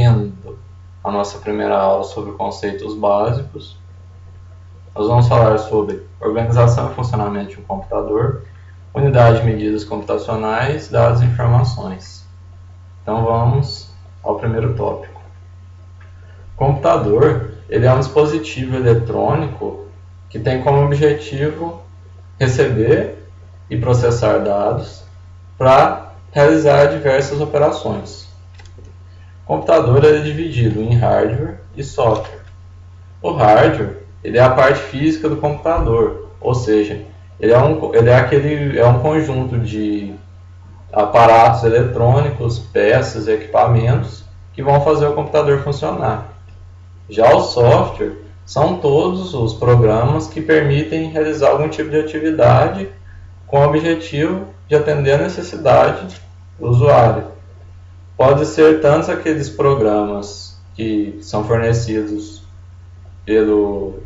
tendo a nossa primeira aula sobre conceitos básicos. Nós vamos falar sobre organização e funcionamento de um computador, unidade de medidas computacionais, dados e informações. Então vamos ao primeiro tópico. O computador, ele é um dispositivo eletrônico que tem como objetivo receber e processar dados para realizar diversas operações. O computador é dividido em hardware e software. O hardware ele é a parte física do computador, ou seja, ele é um conjunto de aparatos eletrônicos, peças e equipamentos que vão fazer o computador funcionar. Já o software são todos os programas que permitem realizar algum tipo de atividade com o objetivo de atender a necessidade do usuário. Pode ser tanto aqueles programas que são fornecidos pelo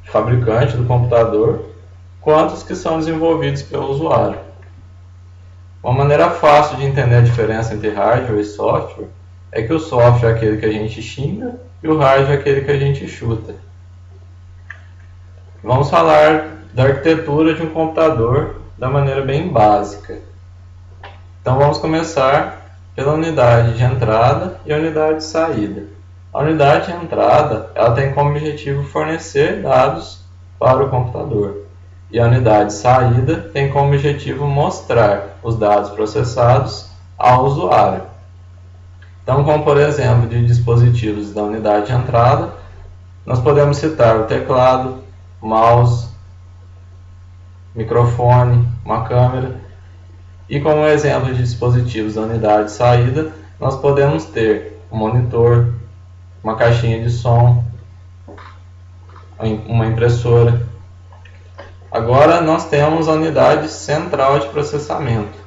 fabricante do computador, quanto os que são desenvolvidos pelo usuário. Uma maneira fácil de entender a diferença entre hardware e software é que o software é aquele que a gente xinga e o hardware é aquele que a gente chuta. Vamos falar da arquitetura de um computador da maneira bem básica. Então vamos começar pela unidade de entrada e a unidade de saída. A unidade de entrada ela tem como objetivo fornecer dados para o computador. E a unidade de saída tem como objetivo mostrar os dados processados ao usuário. Então, como por exemplo de dispositivos da unidade de entrada, nós podemos citar o teclado, mouse, microfone, uma câmera. E como exemplo de dispositivos da unidade de saída, nós podemos ter um monitor, uma caixinha de som, uma impressora. Agora nós temos a unidade central de processamento.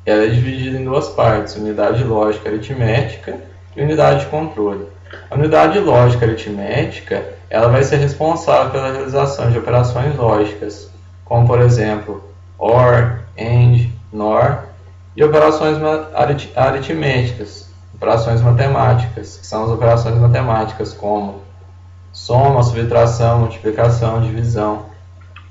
Ela é dividida em duas partes, unidade lógica aritmética e unidade de controle. A unidade lógica aritmética ela vai ser responsável pela realização de operações lógicas, como por exemplo OR, AND, NOR e operações aritméticas, operações matemáticas, que são as operações matemáticas como soma, subtração, multiplicação, divisão.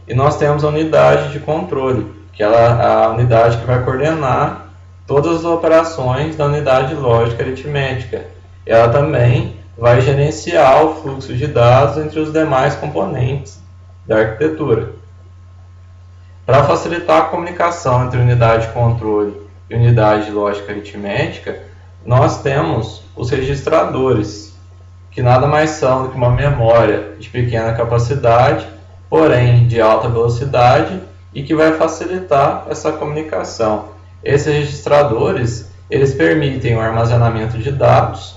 E nós temos a unidade de controle, que ela é a unidade que vai coordenar todas as operações da unidade lógica aritmética. Ela também vai gerenciar o fluxo de dados entre os demais componentes da arquitetura. Para facilitar a comunicação entre unidade de controle e unidade de lógica aritmética, nós temos os registradores, que nada mais são do que uma memória de pequena capacidade, porém de alta velocidade, e que vai facilitar essa comunicação. Esses registradores, eles permitem o armazenamento de dados,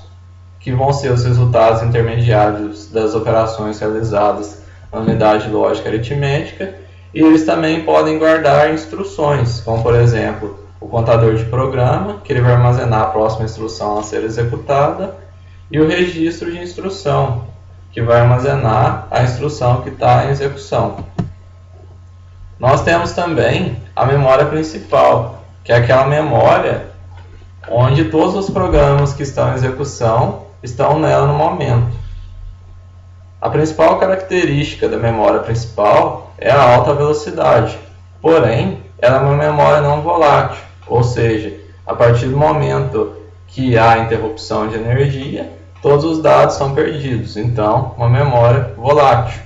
que vão ser os resultados intermediários das operações realizadas na unidade lógica aritmética, e eles também podem guardar instruções, como por exemplo, o contador de programa, que ele vai armazenar a próxima instrução a ser executada, e o registro de instrução, que vai armazenar a instrução que está em execução. Nós temos também a memória principal, que é aquela memória onde todos os programas que estão em execução estão nela no momento. A principal característica da memória principal é a alta velocidade, porém, ela é uma memória não volátil, ou seja, a partir do momento que há interrupção de energia, todos os dados são perdidos, então, uma memória volátil.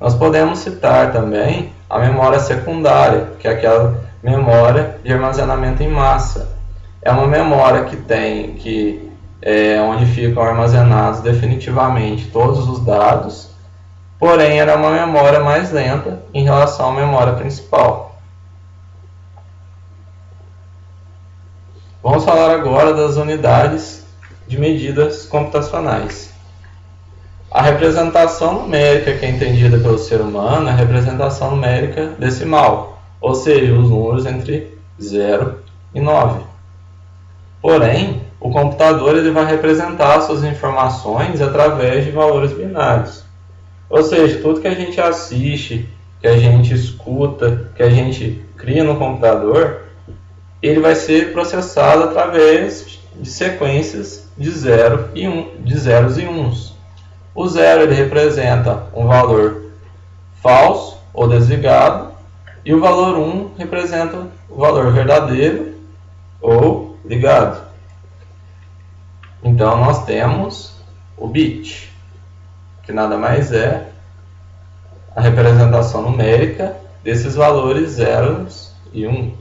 Nós podemos citar também a memória secundária, que é aquela memória de armazenamento em massa. É uma memória onde ficam armazenados definitivamente todos os dados, porém ela é uma memória mais lenta em relação à memória principal. Vamos falar agora das unidades de medidas computacionais. A representação numérica que é entendida pelo ser humano é a representação numérica decimal, ou seja, os números entre 0 e 9. Porém, o computador ele vai representar suas informações através de valores binários. Ou seja, tudo que a gente assiste, que a gente escuta, que a gente cria no computador, ele vai ser processado através de sequências de zeros e uns. O 0 ele representa um valor falso ou desligado, e o valor 1 representa o valor verdadeiro ou ligado. Então nós temos o bit, que nada mais é a representação numérica desses valores 0 e 1.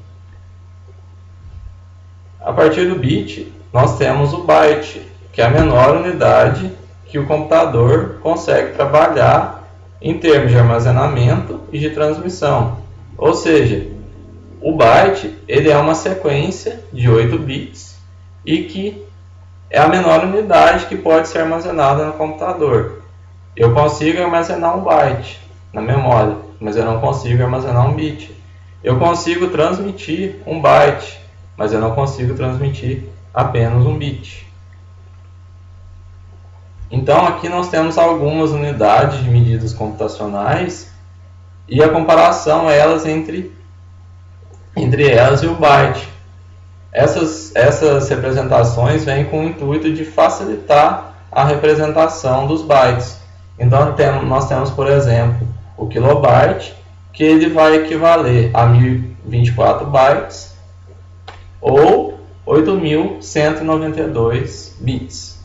A partir do bit, nós temos o byte, que é a menor unidade que o computador consegue trabalhar em termos de armazenamento e de transmissão. Ou seja, o byte ele é uma sequência de 8 bits e que é a menor unidade que pode ser armazenada no computador. Eu consigo armazenar um byte na memória, mas eu não consigo armazenar um bit. Eu consigo transmitir um byte, mas eu não consigo transmitir apenas um bit. Então aqui nós temos algumas unidades de medidas computacionais e a comparação entre elas e o byte. Essas representações vêm com o intuito de facilitar a representação dos bytes. Então nós temos, por exemplo, o kilobyte, que ele vai equivaler a 1024 bytes ou 8.192 bits.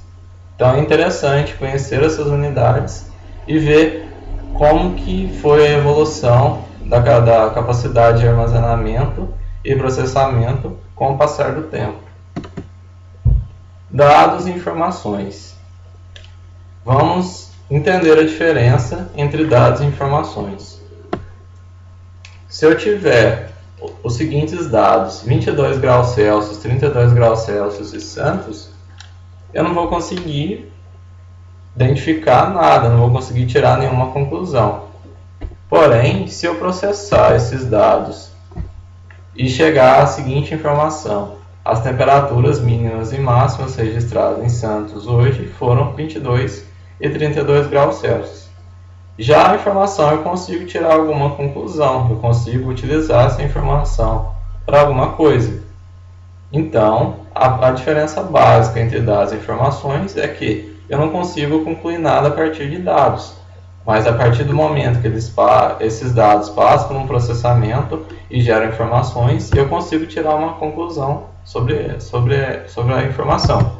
Então é interessante conhecer essas unidades e ver como que foi a evolução da capacidade de armazenamento e processamento com o passar do tempo. Dados e informações. Vamos entender a diferença entre dados e informações. Se eu tiver os seguintes dados, 22 graus Celsius, 32 graus Celsius e Santos, eu não vou conseguir identificar nada, não vou conseguir tirar nenhuma conclusão. Porém, se eu processar esses dados e chegar à seguinte informação: as temperaturas mínimas e máximas registradas em Santos hoje foram 22 e 32 graus Celsius. Já a informação eu consigo tirar alguma conclusão, eu consigo utilizar essa informação para alguma coisa. Então, a diferença básica entre dados e informações é que eu não consigo concluir nada a partir de dados, mas a partir do momento que esses dados passam por um processamento e geram informações, eu consigo tirar uma conclusão sobre a informação.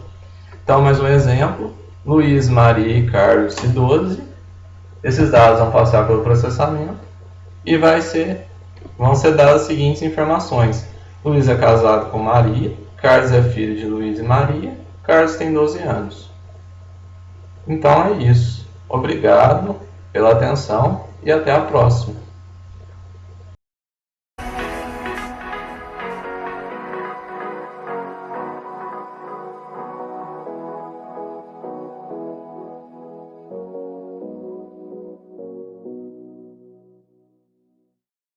Então, mais um exemplo: Luiz, Maria e Carlos e 12. Esses dados vão passar pelo processamento e vão ser dadas as seguintes informações: Luiz é casado com Maria, Carlos é filho de Luiz e Maria, Carlos tem 12 anos. Então é isso. Obrigado pela atenção e até a próxima.